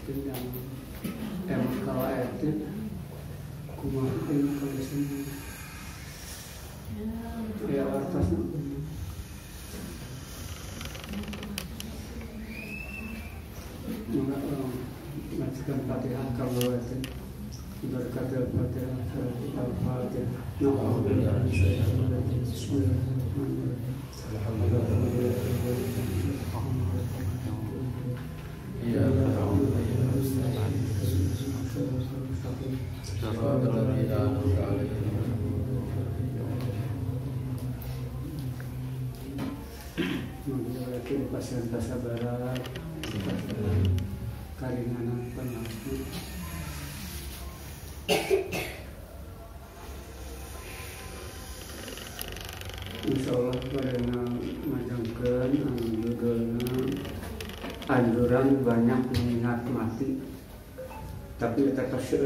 yang emang kalau etik kumahin kalau sini ya wartasnya enggak majikan Fatihah kalau etik berkata Fatihah Al-Fatihah pasien kesabaran, keringanan penyakit. Insyaallah pada majangkeun judulna anjuran banyak mengingat mati. Tapi eta tos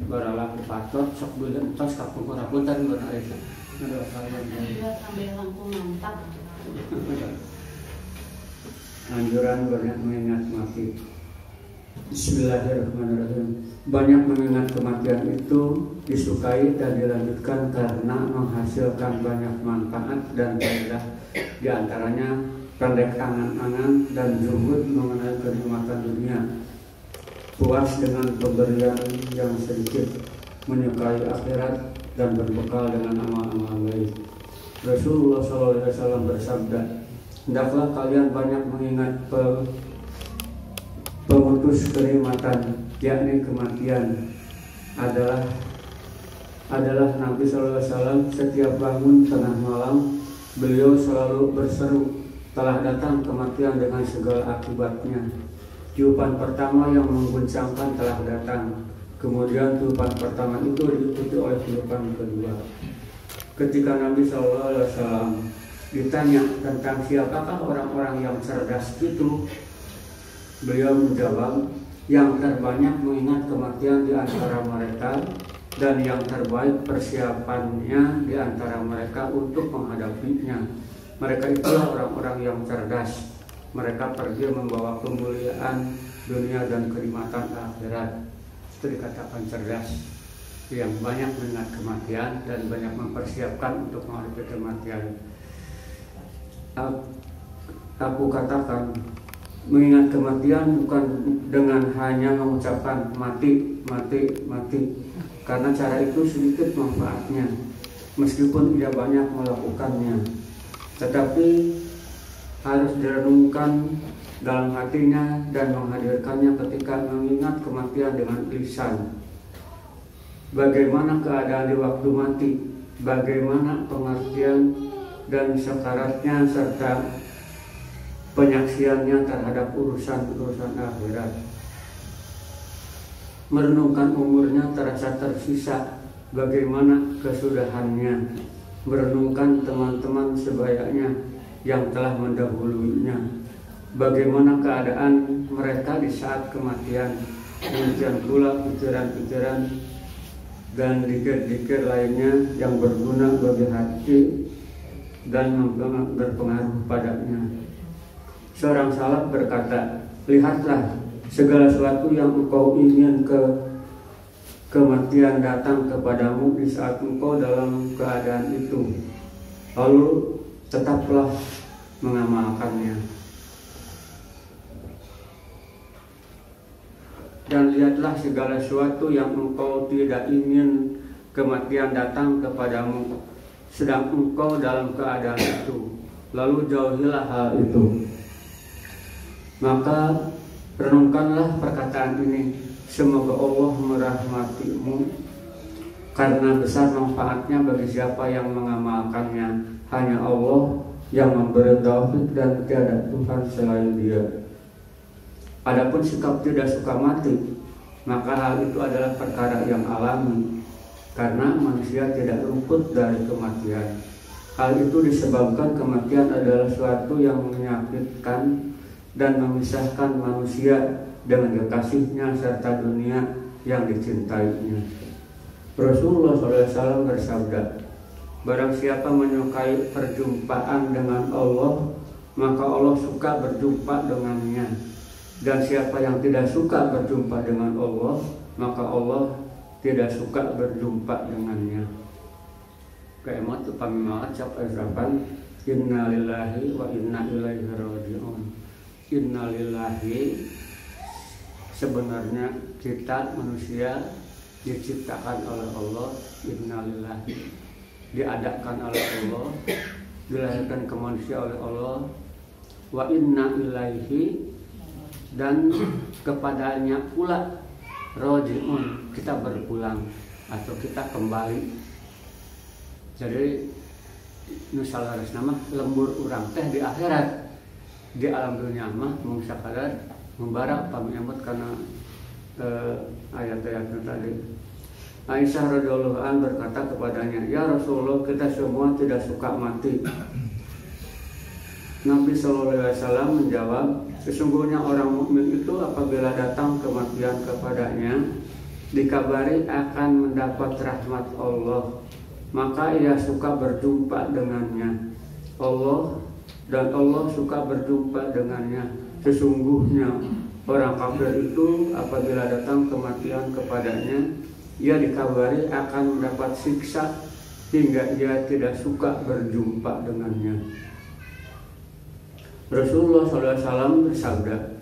baralah patot sok bulan tos kapungkurapunten beuna eta. Ada kalian sampai langkung nampak. Anjuran banyak mengingat mati. Bismillahirrahmanirrahim. Banyak mengingat kematian itu disukai dan dilanjutkan karena menghasilkan banyak manfaat dan faedah. Di antaranya pendek angan-angan dan zuhud mengenai kenikmatan dunia, puas dengan pemberian yang sedikit, menyukai akhirat dan berbekal dengan amal-amal baik. Rasulullah SAW bersabda, hendaklah kalian banyak mengingat pemutus kenikmatan, yakni kematian adalah Nabi SAW. Setiap bangun tengah malam, beliau selalu berseru, telah datang kematian dengan segala akibatnya. Tiupan pertama yang mengguncangkan telah datang. Kemudian tiupan pertama itu diikuti oleh tiupan kedua. Ketika Nabi SAW ditanya tentang siapakah orang-orang yang cerdas itu, beliau menjawab, yang terbanyak mengingat kematian di antara mereka dan yang terbaik persiapannya di antara mereka untuk menghadapinya. Mereka itulah orang-orang yang cerdas. Mereka pergi membawa kemuliaan dunia dan kenikmatan akhirat. Itu dikatakan cerdas, yang banyak mengingat kematian dan banyak mempersiapkan untuk menghadapi kematian. Aku katakan, mengingat kematian bukan dengan hanya mengucapkan mati, mati, mati, karena cara itu sedikit manfaatnya, meskipun ia banyak melakukannya, tetapi harus direnungkan dalam hatinya dan menghadirkannya ketika mengingat kematian dengan lisan. Bagaimana keadaan di waktu mati, bagaimana pengertian dan sakaratnya serta penyaksiannya terhadap urusan-urusan akhirat. Merenungkan umurnya terasa tersisa, bagaimana kesudahannya. Merenungkan teman-teman sebayanya yang telah mendahulunya, bagaimana keadaan mereka di saat kematian. Demikian pula pikiran-pikiran dan zikir-zikir lainnya yang berguna bagi hati dan berpengaruh padanya. Seorang salaf berkata, lihatlah segala sesuatu yang engkau ingin kematian datang kepadamu di saat engkau dalam keadaan itu, lalu tetaplah mengamalkannya. Dan lihatlah segala sesuatu yang engkau tidak ingin kematian datang kepadamu sedang engkau dalam keadaan itu, lalu jauhilah hal itu. Maka renungkanlah perkataan ini, semoga Allah merahmatimu, karena besar manfaatnya bagi siapa yang mengamalkannya. Hanya Allah yang memberi taufik dan tiada Tuhan selain Dia. Adapun sikap tidak suka mati, maka hal itu adalah perkara yang alami, karena manusia tidak luput dari kematian. Hal itu disebabkan kematian adalah suatu yang menyakitkan dan memisahkan manusia dengan kekasihnya serta dunia yang dicintainya. Rasulullah SAW bersabda, barang siapa menyukai perjumpaan dengan Allah, maka Allah suka berjumpa dengannya. Dan siapa yang tidak suka berjumpa dengan Allah, maka Allah tidak suka berjumpa dengannya. Kayak itu pamimaat siapa harapan inna lillahi wa inna ilaihi raji'un. Inna lillahi, sebenarnya kita manusia diciptakan oleh Allah. Inna lillahi, diadakan oleh Allah, dilahirkan ke manusia oleh Allah. Wa inna ilaihi, dan kepadanya pula raji'un, kita berpulang atau kita kembali. Jadi nusalaras nama lembur urang teh di akhirat, di alam dunia mah mung sakadar membara pamiamot karena ayat-ayat tadi. Aisyah radhiyallahu anha berkata kepadanya, "Ya Rasulullah, kita semua tidak suka mati." Nabi SAW menjawab, "Sesungguhnya orang mukmin itu apabila datang kematian kepadanya, dikabari akan mendapat rahmat Allah, maka ia suka berjumpa dengannya. Allah dan Allah suka berjumpa dengannya. Sesungguhnya orang kafir itu apabila datang kematian kepadanya, ia dikabari akan mendapat siksa hingga ia tidak suka berjumpa dengannya." Rasulullah SAW bersabda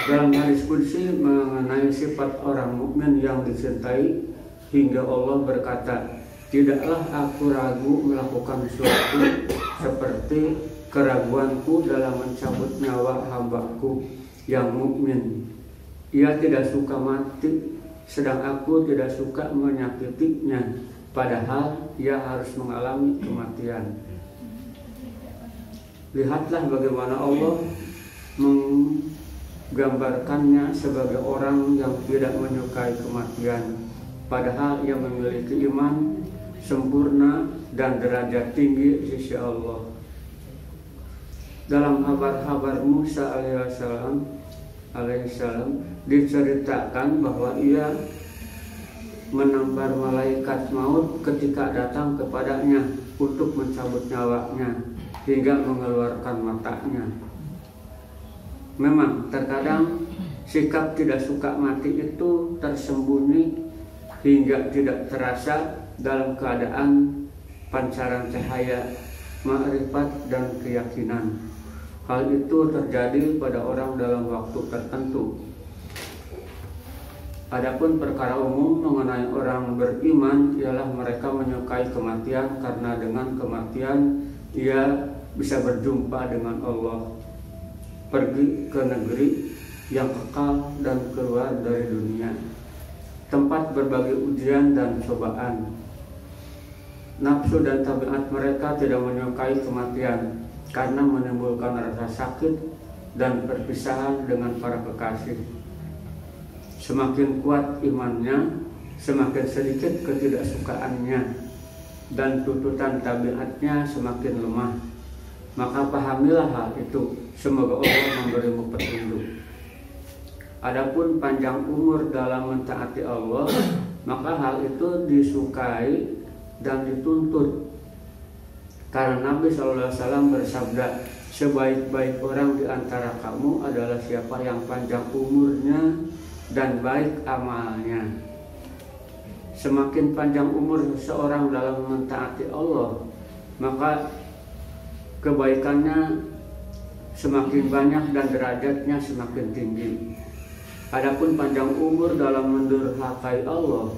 dalam hadis qudsi mengenai sifat orang mukmin yang dicintai, hingga Allah berkata, "Tidaklah aku ragu melakukan sesuatu seperti keraguanku dalam mencabut nyawa hambaku yang mukmin. Ia tidak suka mati, sedang aku tidak suka menyakitinya, padahal ia harus mengalami kematian." Lihatlah bagaimana Allah menggambarkannya sebagai orang yang tidak menyukai kematian, padahal ia memiliki iman sempurna dan derajat tinggi di sisi Allah. Dalam kabar-kabar Musa alaihissalam diceritakan bahwa ia menampar malaikat maut ketika datang kepadanya untuk mencabut nyawanya hingga mengeluarkan matanya. Memang terkadang sikap tidak suka mati itu tersembunyi hingga tidak terasa dalam keadaan pancaran cahaya ma'rifat dan keyakinan. Hal itu terjadi pada orang dalam waktu tertentu. Adapun perkara umum mengenai orang beriman ialah mereka menyukai kematian, karena dengan kematian ia bisa berjumpa dengan Allah, pergi ke negeri yang kekal dan keluar dari dunia, tempat berbagai ujian dan cobaan. Nafsu dan tabiat mereka tidak menyukai kematian karena menimbulkan rasa sakit dan perpisahan dengan para kekasih. Semakin kuat imannya, semakin sedikit ketidaksukaannya, dan tuntutan tabiatnya semakin lemah. Maka pahamilah hal itu, semoga Allah memberimu petunjuk. Adapun panjang umur dalam mentaati Allah, maka hal itu disukai dan dituntut. Karena Nabi SAW bersabda, "Sebaik-baik orang di antara kamu adalah siapa yang panjang umurnya dan baik amalnya." Semakin panjang umur seseorang dalam mentaati Allah, maka kebaikannya semakin banyak dan derajatnya semakin tinggi. Adapun panjang umur dalam mendurhakai Allah,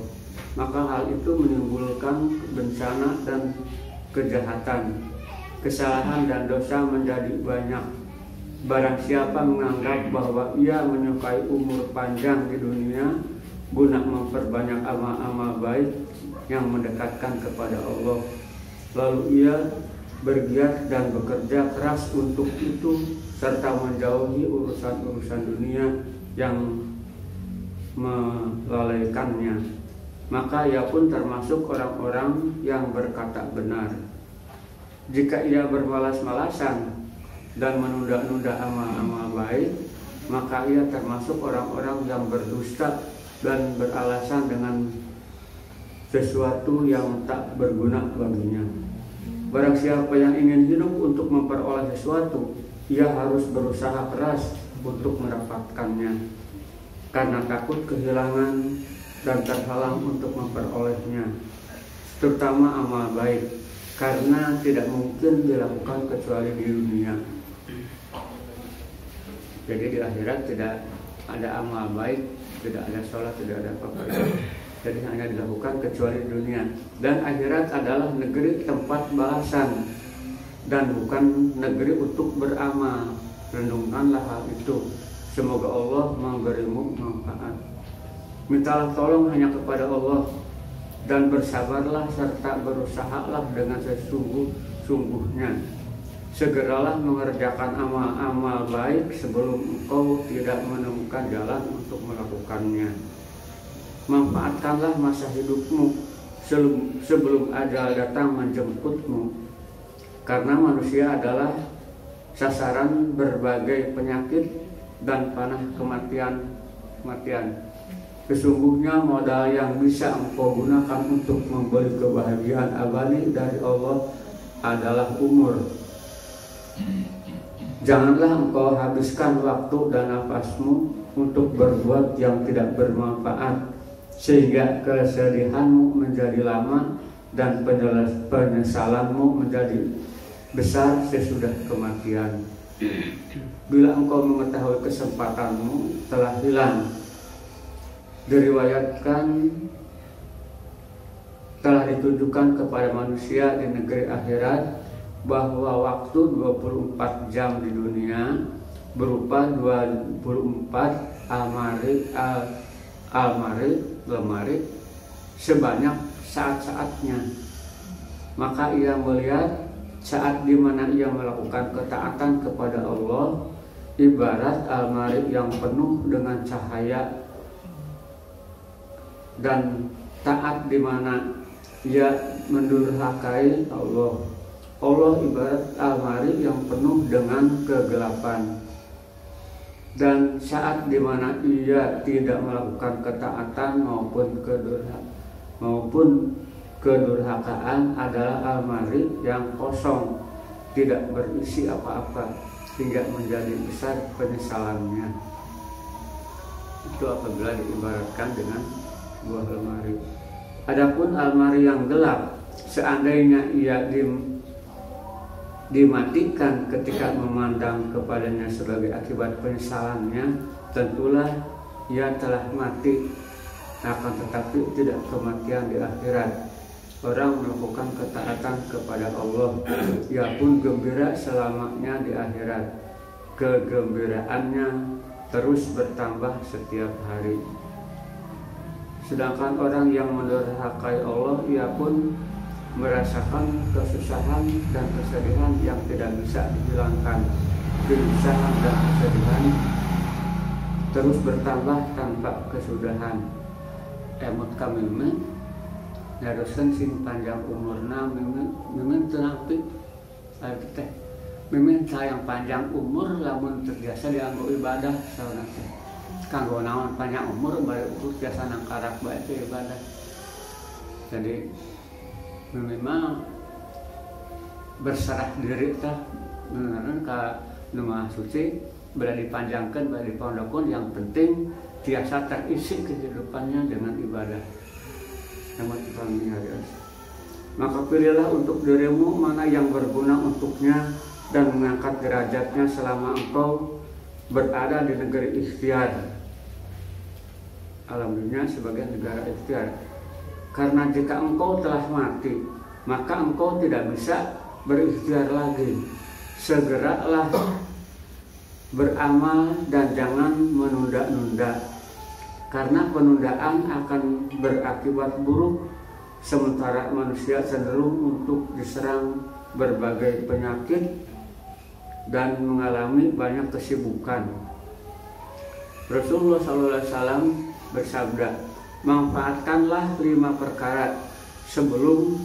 maka hal itu menimbulkan bencana dan kejahatan, kesalahan dan dosa menjadi banyak. Barang siapa menganggap bahwa ia menyukai umur panjang di dunia guna memperbanyak amal-amal baik yang mendekatkan kepada Allah, lalu ia bergiat dan bekerja keras untuk itu, serta menjauhi urusan-urusan dunia yang melalaikannya, maka ia pun termasuk orang-orang yang berkata benar. Jika ia bermalas-malasan dan menunda-nunda amal-amal baik, maka ia termasuk orang-orang yang berdusta dan beralasan dengan sesuatu yang tak berguna baginya. Barang siapa yang ingin hidup untuk memperoleh sesuatu, ia harus berusaha keras untuk mendapatkannya, karena takut kehilangan dan terhalang untuk memperolehnya, terutama amal baik, karena tidak mungkin dilakukan kecuali di dunia. Jadi di akhirat tidak ada amal baik, tidak ada sholat, tidak ada apa-apa. Jadi hanya dilakukan kecuali di dunia. Dan akhirat adalah negeri tempat balasan dan bukan negeri untuk beramal. Renungkanlah hal itu. Semoga Allah memberimu manfaat. Mintalah tolong hanya kepada Allah dan bersabarlah serta berusahalah dengan sesungguh-sungguhnya. Segeralah mengerjakan amal-amal baik sebelum engkau tidak menemukan jalan untuk melakukannya. Manfaatkanlah masa hidupmu sebelum ajal datang menjemputmu, karena manusia adalah sasaran berbagai penyakit dan panah kematian. Sesungguhnya modal yang bisa engkau gunakan untuk membeli kebahagiaan abadi dari Allah adalah umur. Janganlah engkau habiskan waktu dan nafasmu untuk berbuat yang tidak bermanfaat, sehingga kesedihanmu menjadi lama dan penyesalanmu menjadi besar sesudah kematian. Bila engkau mengetahui kesempatanmu telah hilang, diriwayatkan telah ditunjukkan kepada manusia di negeri akhirat bahwa waktu 24 jam di dunia berupa 24 lemari sebanyak saat-saatnya. Maka ia melihat saat dimana ia melakukan ketaatan kepada Allah ibarat almari yang penuh dengan cahaya, dan taat dimana ia mendurhakai Allah. Allah ibarat almari yang penuh dengan kegelapan, dan saat dimana ia tidak melakukan ketaatan maupun kedurhakaan adalah almari yang kosong, tidak berisi apa-apa, hingga menjadi besar penyesalannya. Itu apabila diibaratkan dengan buah lemari. Adapun almari yang gelap, seandainya ia dimatikan ketika memandang kepadanya sebagai akibat penyesalannya, tentulah ia telah mati. Akan tetapi tidak kematian di akhirat. Orang melakukan ketaatan kepada Allah, ia pun gembira selamanya di akhirat. Kegembiraannya terus bertambah setiap hari. Sedangkan orang yang mendurhakai Allah, ia pun merasakan kesusahan dan kesedihan yang tidak bisa dihilangkan. Kesusahan dan kesedihan terus bertambah tanpa kesudahan. Emot kami haruskan sing panjang umurna mimin tenangpi teh mimin sayang panjang umur lamun terbiasa dianggo ibadah sauna teh kanggo naon panjang umur bari ukur biasa nang karak bae teh ibadah. Jadi mimin mah berserah diri tah beneran ka nu Maha Suci, bala dipanjangkeun bala dipondokkeun, yang penting tiasa terisi kehidupannya dengan ibadah. Maka pilihlah untuk dirimu mana yang berguna untuknya dan mengangkat derajatnya selama engkau berada di negeri ikhtiar. Alam dunia sebagai negara ikhtiar. Karena jika engkau telah mati, maka engkau tidak bisa berikhtiar lagi. Segeralah beramal dan jangan menunda-nunda, karena penundaan akan berakibat buruk, sementara manusia cenderung untuk diserang berbagai penyakit dan mengalami banyak kesibukan. Rasulullah SAW bersabda, manfaatkanlah 5 perkara sebelum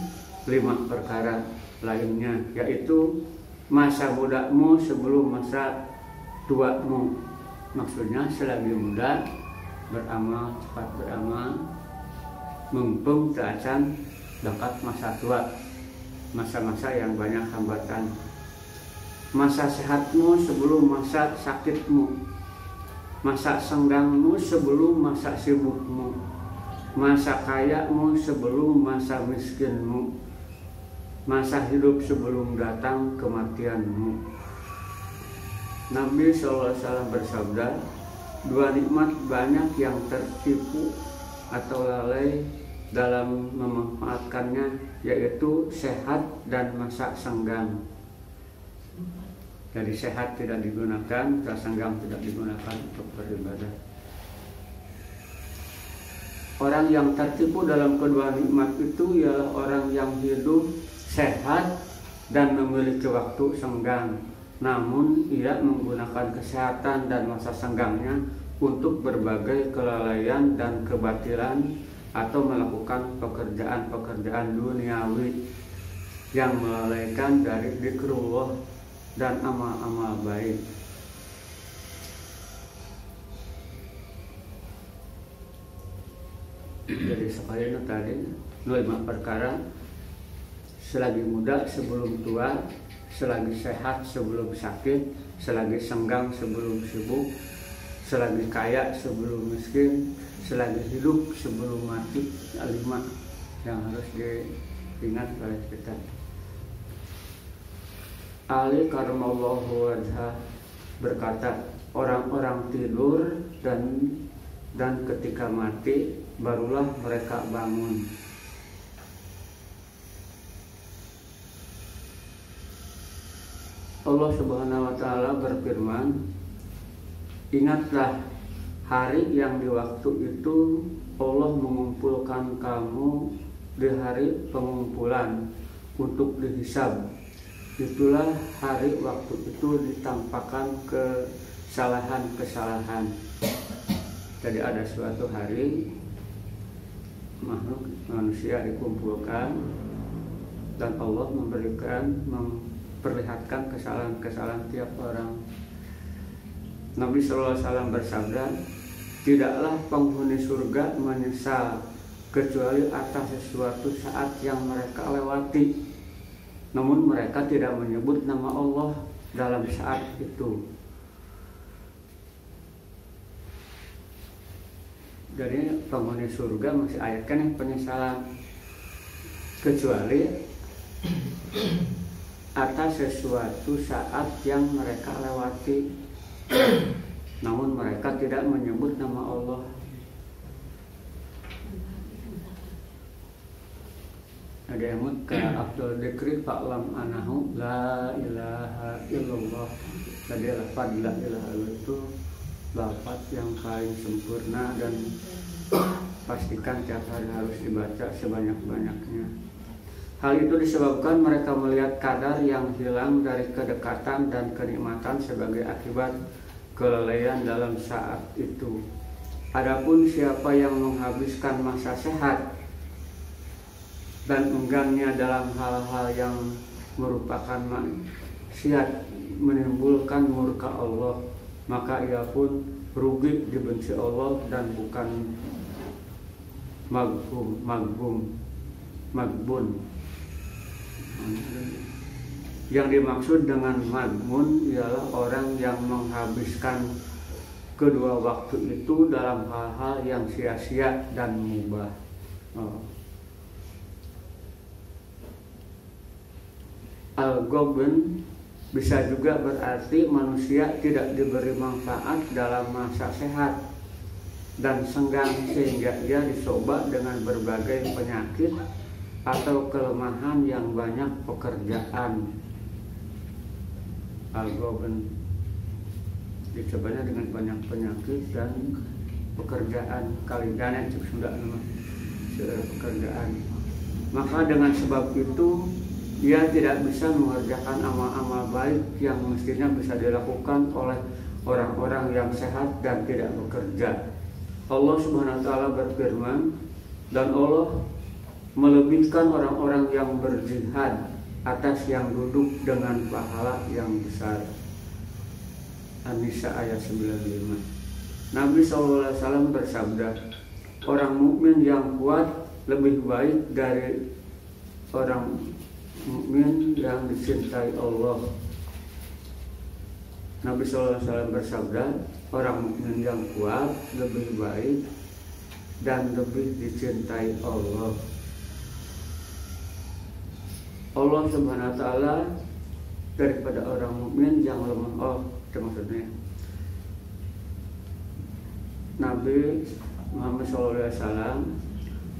5 perkara lainnya, yaitu masa mudamu sebelum masa tuamu. Maksudnya selagi muda beramal, cepat beramal, mumpung acan dekat masa tua, masa-masa yang banyak hambatan. Masa sehatmu sebelum masa sakitmu, masa senggangmu sebelum masa sibukmu, masa kayamu sebelum masa miskinmu, masa hidup sebelum datang kematianmu. Nabi SAW bersabda, dua nikmat banyak yang tertipu atau lalai dalam memanfaatkannya, yaitu sehat dan masa senggang. Jadi sehat tidak digunakan, senggang tidak digunakan untuk beribadah. Orang yang tertipu dalam kedua nikmat itu ialah orang yang hidup sehat dan memiliki waktu senggang, namun ia menggunakan kesehatan dan masa senggangnya untuk berbagai kelalaian dan kebatilan atau melakukan pekerjaan-pekerjaan duniawi yang melalaikan dari zikrullah dan amal-amal baik. Jadi sekali itu tadi 5 perkara: selagi muda sebelum tua, selagi sehat sebelum sakit, selagi senggang sebelum sibuk, selagi kaya sebelum miskin, selagi hidup sebelum mati. 5 yang harus diingat oleh kita. Ali karamallahu wajhah berkata, orang-orang tidur dan ketika mati barulah mereka bangun. Allah Subhanahu wa taala berfirman, ingatlah hari yang di waktu itu Allah mengumpulkan kamu di hari pengumpulan untuk dihisab. Itulah hari waktu itu ditampakkan kesalahan-kesalahan. Jadi ada suatu hari makhluk manusia dikumpulkan dan Allah memperlihatkan kesalahan-kesalahan tiap orang. Nabi SAW bersabda, tidaklah penghuni surga menyesal kecuali atas sesuatu saat yang mereka lewati, namun mereka tidak menyebut nama Allah dalam saat itu. Jadi penghuni surga masih ayatkan yang penyesalan kecuali atas sesuatu saat yang mereka lewati, namun mereka tidak menyebut nama Allah. Ada yang ke Abdul Dikri fa'lam anahu la ilaha illallah. Jadi lafaz la ilaha illallah itu lafaz yang paling sempurna dan pastikan tiap hari harus dibaca sebanyak-banyaknya. Hal itu disebabkan mereka melihat kadar yang hilang dari kedekatan dan kenikmatan sebagai akibat kelalaian dalam saat itu. Adapun siapa yang menghabiskan masa sehat dan enggangnya dalam hal-hal yang merupakan maksiat menimbulkan murka Allah, maka ia pun rugi dibenci Allah dan bukan magbun. Yang dimaksud dengan magbun ialah orang yang menghabiskan kedua waktu itu dalam hal-hal yang sia-sia dan mubah. Al-Gobn bisa juga berarti manusia tidak diberi manfaat dalam masa sehat dan senggang sehingga ia dicoba dengan berbagai penyakit atau kelemahan yang banyak pekerjaan. Al-Gobn dicobanya dengan banyak penyakit dan pekerjaan kalidana itu sudah nama pekerjaan. Maka dengan sebab itu ia tidak bisa mengerjakan amal-amal baik yang mestinya bisa dilakukan oleh orang-orang yang sehat dan tidak bekerja. Allah Subhanahu wa taala berfirman, dan Allah melebihkan orang-orang yang berjihad atas yang duduk dengan pahala yang besar. An-Nisa ayat 95. Nabi SAW bersabda, orang mukmin yang kuat lebih baik dari orang mukmin yang dicintai Allah. Nabi SAW bersabda, orang mukmin yang kuat lebih baik dan lebih dicintai Allah. Allah Subhanahu wa taala daripada orang mukmin yang lemah. Oh, itu maksudnya Nabi Muhammad SAW,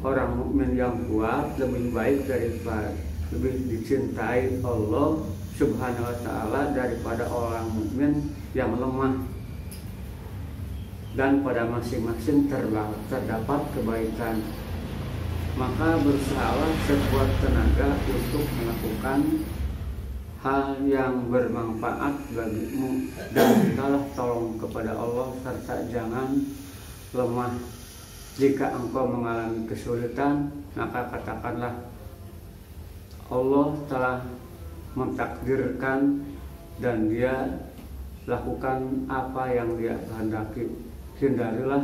orang mukmin yang kuat lebih baik daripada, lebih dicintai Allah Subhanahu wa taala daripada orang mukmin yang lemah. Dan pada masing-masing terdapat kebaikan. Maka berusahalah sekuat tenaga untuk melakukan hal yang bermanfaat bagimu, dan mintalah tolong kepada Allah serta jangan lemah. Jika engkau mengalami kesulitan, maka katakanlah Allah telah mentakdirkan dan Dia lakukan apa yang Dia kehendaki. Hindarilah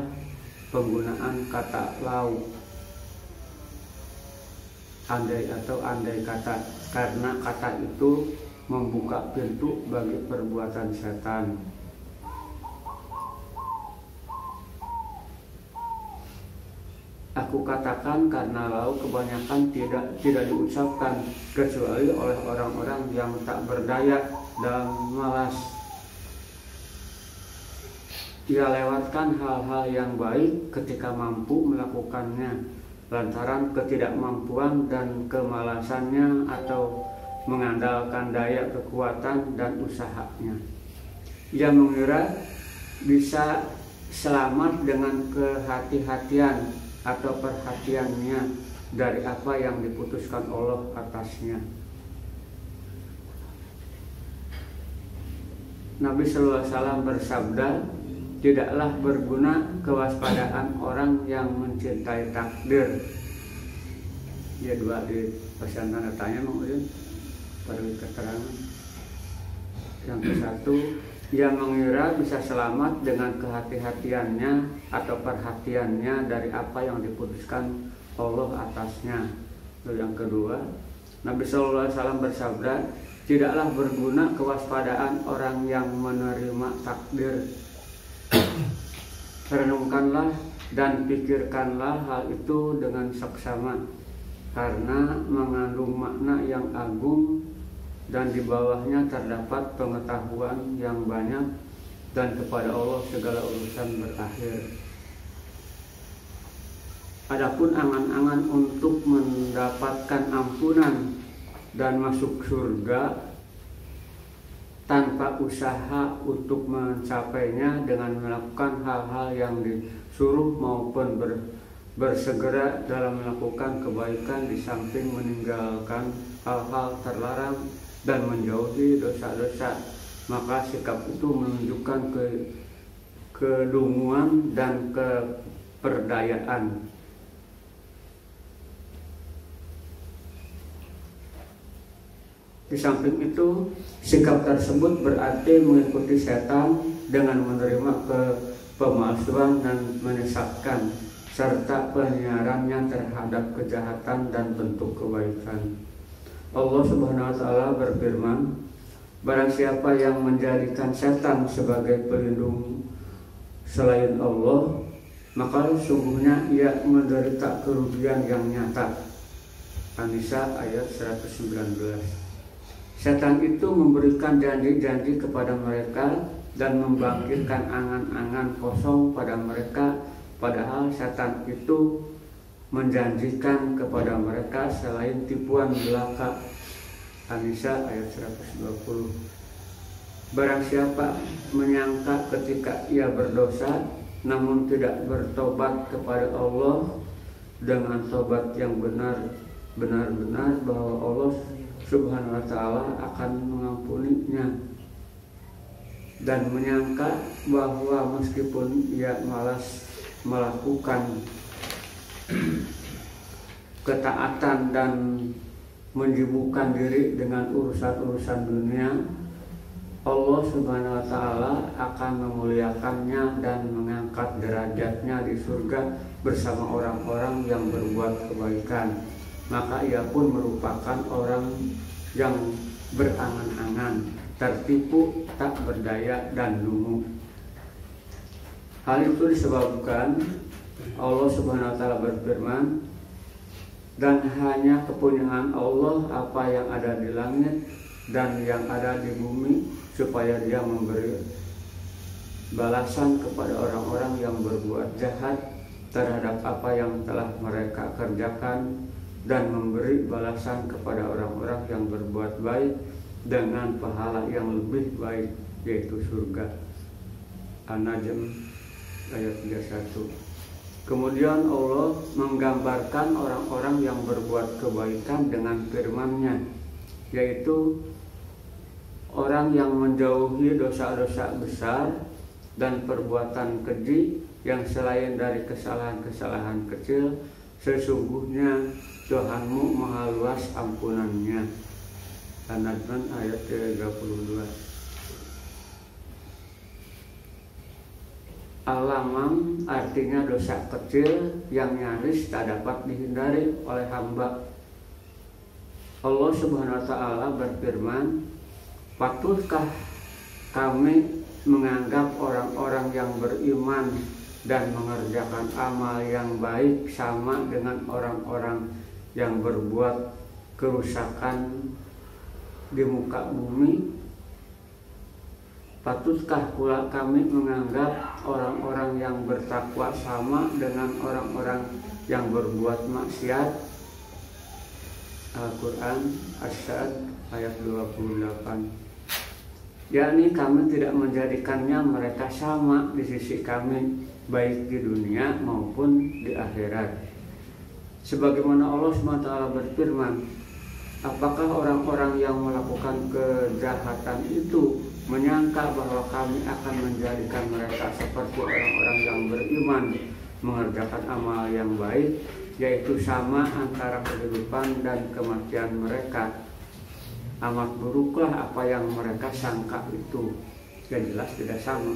penggunaan kata lau, andai atau andai kata, karena kata itu membuka pintu bagi perbuatan setan. Aku katakan karena lau kebanyakan tidak diucapkan kecuali oleh orang-orang yang tak berdaya dan malas. Ia lewatkan hal-hal yang baik ketika mampu melakukannya lantaran ketidakmampuan dan kemalasannya atau mengandalkan daya kekuatan dan usahanya. Ia mengira bisa selamat dengan kehati-hatian atau perhatiannya dari apa yang diputuskan Allah atasnya. Nabi sallallahu alaihi wasallam bersabda, tidaklah berguna kewaspadaan orang yang mencintai takdir. Dia dua di pesan tanda tanya mungkin pada keterangan. Yang ke satu, ia mengira bisa selamat dengan kehati-hatiannya atau perhatiannya dari apa yang diputuskan Allah atasnya. Lalu yang kedua, Nabi sallallahu alaihi wasallam bersabda, tidaklah berguna kewaspadaan orang yang menerima takdir. Renungkanlah dan pikirkanlah hal itu dengan seksama, karena mengandung makna yang agung dan di bawahnya terdapat pengetahuan yang banyak, dan kepada Allah segala urusan berakhir. Adapun angan-angan untuk mendapatkan ampunan dan masuk surga tanpa usaha untuk mencapainya dengan melakukan hal-hal yang disuruh maupun bersegera dalam melakukan kebaikan di samping meninggalkan hal-hal terlarang dan menjauhi dosa-dosa, maka sikap itu menunjukkan kedunguan dan keperdayaan. Di samping itu, sikap tersebut berarti mengikuti setan dengan menerima pemalsuan dan menyesatkan, serta penyiarannya terhadap kejahatan dan bentuk kebaikan. Allah Subhanahu wa taala berfirman, barang siapa yang menjadikan setan sebagai pelindung selain Allah, maka sungguhnya ia menderita kerugian yang nyata. An-Nisa ayat 119. Setan itu memberikan janji-janji kepada mereka dan membangkitkan angan-angan kosong pada mereka, padahal setan itu menjanjikan kepada mereka selain tipuan belaka. An-Nisa ayat 120. Barang siapa menyangka ketika ia berdosa namun tidak bertobat kepada Allah dengan tobat yang benar-benar bahwa Allah Subhanahu wa ta'ala akan mengampuninya, dan menyangka bahwa meskipun ia malas melakukan ketaatan dan menyibukkan diri dengan urusan-urusan dunia, Allah Subhanahu wa ta'ala akan memuliakannya dan mengangkat derajatnya di surga bersama orang-orang yang berbuat kebaikan. Maka ia pun merupakan orang yang berangan-angan, tertipu, tak berdaya dan lungu. Hal itu disebabkan Allah Subhanahu wa taala berfirman, dan hanya kepunyaan Allah apa yang ada di langit dan yang ada di bumi, supaya Dia memberi balasan kepada orang-orang yang berbuat jahat terhadap apa yang telah mereka kerjakan, dan memberi balasan kepada orang-orang yang berbuat baik dengan pahala yang lebih baik, yaitu surga. An-Najm ayat 31. Kemudian Allah menggambarkan orang-orang yang berbuat kebaikan dengan firman-Nya, yaitu orang yang menjauhi dosa-dosa besar dan perbuatan keji yang selain dari kesalahan-kesalahan kecil. Sesungguhnya Tuhanmu maha luas ampunannya. An-Najm ayat 32. Al-Lamam artinya dosa kecil yang nyaris tak dapat dihindari oleh hamba. Allah Subhanahu wa taala berfirman, patutkah kami menganggap orang-orang yang beriman dan mengerjakan amal yang baik sama dengan orang-orang yang berbuat kerusakan di muka bumi? Patutkah pula kami menganggap orang-orang yang bertakwa sama dengan orang-orang yang berbuat maksiat? Al-Quran As-Sad ayat 28. Yakni kami tidak menjadikannya mereka sama di sisi kami, baik di dunia maupun di akhirat. Sebagaimana Allah SWT berfirman, apakah orang-orang yang melakukan kejahatan itu menyangka bahwa kami akan menjadikan mereka seperti orang-orang yang beriman mengerjakan amal yang baik, yaitu sama antara kehidupan dan kematian mereka? Amat buruklah apa yang mereka sangka itu. Yang jelas tidak sama.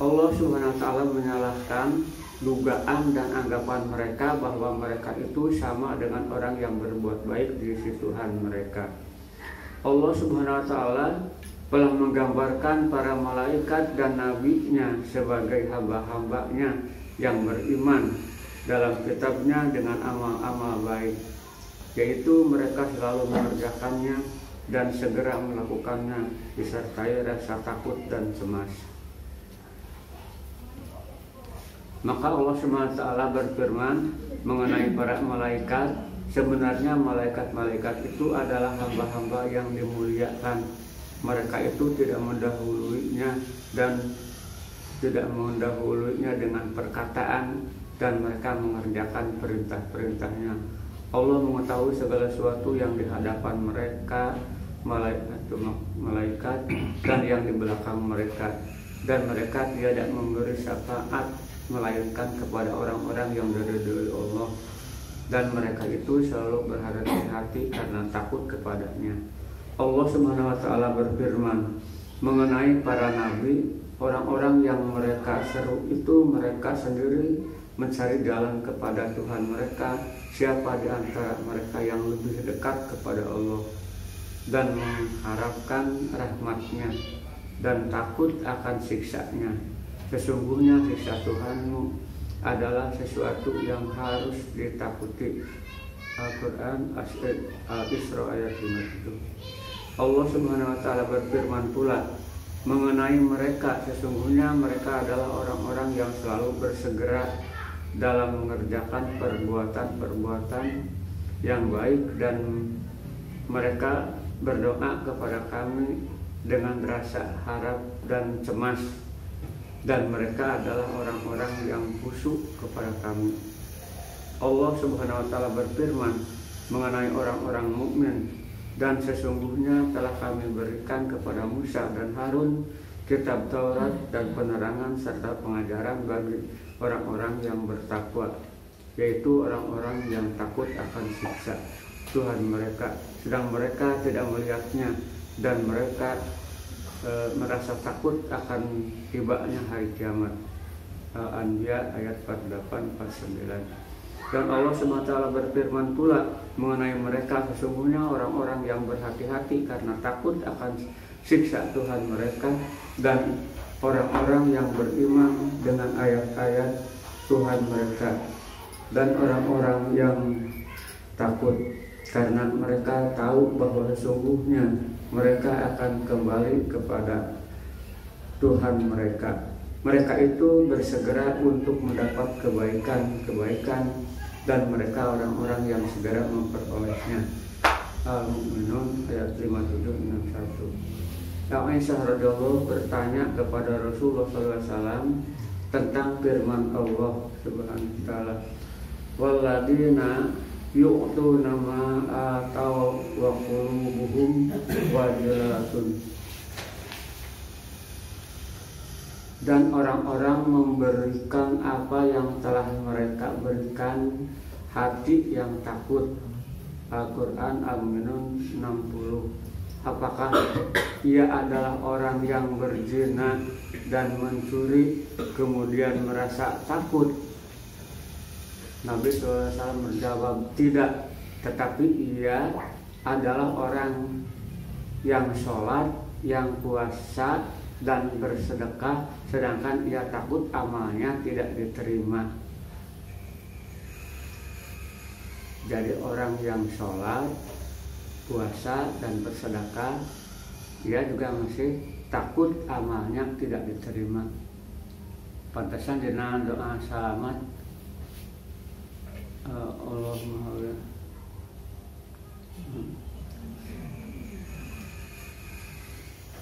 Allah Subhanahu wa taala menyalahkan dugaan dan anggapan mereka bahwa mereka itu sama dengan orang yang berbuat baik di sisi Tuhan mereka. Allah Subhanahu wa taala telah menggambarkan para malaikat dan nabi-Nya sebagai hamba-hamba-Nya yang beriman dalam kitabnya dengan amal-amal baik, yaitu mereka selalu mengerjakannya dan segera melakukannya disertai rasa takut dan cemas. Maka Allah SWT berfirman mengenai para malaikat, sebenarnya malaikat-malaikat itu adalah hamba-hamba yang dimuliakan. Mereka itu tidak mendahuluinya dengan perkataan, dan mereka mengerjakan perintah-perintahnya. Allah mengetahui segala sesuatu yang di hadapan mereka, malaikat dan yang di belakang mereka, dan mereka tidak memberi syafaat melainkan kepada orang-orang yang diridhoi Allah, dan mereka itu selalu berhati-hati karena takut kepadanya. Allah Subhanahu wa taala berfirman mengenai para nabi, orang-orang yang mereka seru itu mereka sendiri mencari jalan kepada Tuhan mereka. Siapa di antara mereka yang lebih dekat kepada Allah dan mengharapkan rahmat-Nya dan takut akan siksa-Nya? Sesungguhnya siksa Tuhanmu adalah sesuatu yang harus ditakuti. Al-Quran Al-Isra ayat 57. Allah Subhanahu wa taala berfirman pula mengenai mereka, sesungguhnya mereka adalah orang-orang yang selalu bersegera dalam mengerjakan perbuatan-perbuatan yang baik, dan mereka berdoa kepada kami dengan rasa harap dan cemas, dan mereka adalah orang-orang yang khusyuk kepada kami. Allah Subhanahu wa taala berfirman mengenai orang-orang mukmin, dan sesungguhnya telah kami berikan kepada Musa dan Harun kitab Taurat dan penerangan serta pengajaran bagi orang-orang yang bertakwa, yaitu orang-orang yang takut akan siksa Tuhan mereka, sedang mereka tidak melihatnya, dan mereka merasa takut akan tibanya hari kiamat. Al-Anbiya ayat 48-49. Dan Allah SWT berfirman pula mengenai mereka, sesungguhnya orang-orang yang berhati-hati karena takut akan siksa Tuhan mereka, dan orang-orang yang beriman dengan ayat-ayat Tuhan mereka, dan orang-orang yang takut karena mereka tahu bahwa sesungguhnya mereka akan kembali kepada Tuhan mereka. Mereka itu bersegera untuk mendapat kebaikan-kebaikan, dan mereka orang-orang yang segera memperolehnya. Al-Mu'minun ayat 57-61. Aisyah radhiyallahu bertanya kepada Rasulullah SAW tentang firman Allah Subhanahu wa taala, "Walladzina yu'tuna ma ataw wa qulubuhum wajilatun." Dan orang-orang memberikan apa yang telah mereka berikan, hati yang takut. Al-Quran Al-Mu'minun 60. Apakah ia adalah orang yang berzina dan mencuri kemudian merasa takut? Nabi SAW menjawab, tidak, tetapi ia adalah orang yang sholat, yang puasa dan bersedekah, sedangkan ia takut amalnya tidak diterima. Jadi orang yang sholat, puasa dan bersedekah, dia juga masih takut amalnya tidak diterima. Pantasan dina doa selamat Allahumma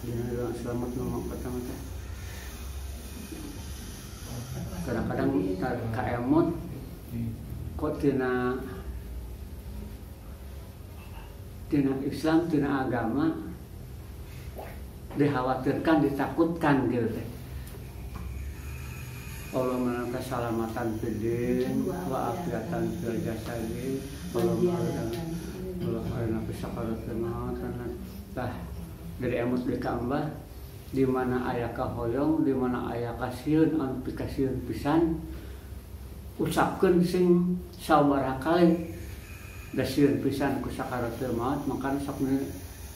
dina doa selamat nomor pertama. Kadang-kadang kaemot kok tina Islam, tina agama dikhawatirkan, ditakutkan gitu teh. Allah menangka salamatan fidin wa afiatan fil jasadi. Allah arina fi sakaratil maut. Tah dari emut di Ka'bah, di mana aya kahoyong, di mana aya kasieun anu pikasieun pisan, usapkeun sing sabaraha kali dasieun pisan ku sakaratil maut, maka sakne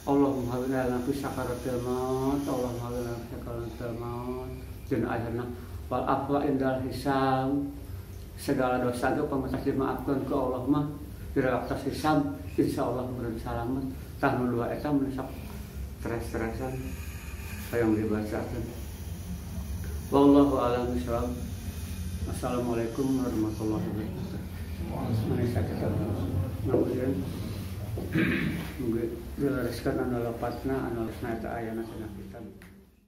Allahumma hawina fi sakaratil maut, Allahumma hawina fi sakaratil maut. Dan akhirnya wal afwa indal hisab, segala dosa itu pamatas dimaafkan ke Allah mah dira waktu hisab insyaallah meureun salamet. Tahun 2 eta menesak stres-stresan hayang dibacakeun. Wallahu a'lam bishawab. Assalamualaikum warahmatullahi wabarakatuh. Manisah kita ngapureun mungkin dilareskan anu lopatna anu lesna eta ayana cenah kitab.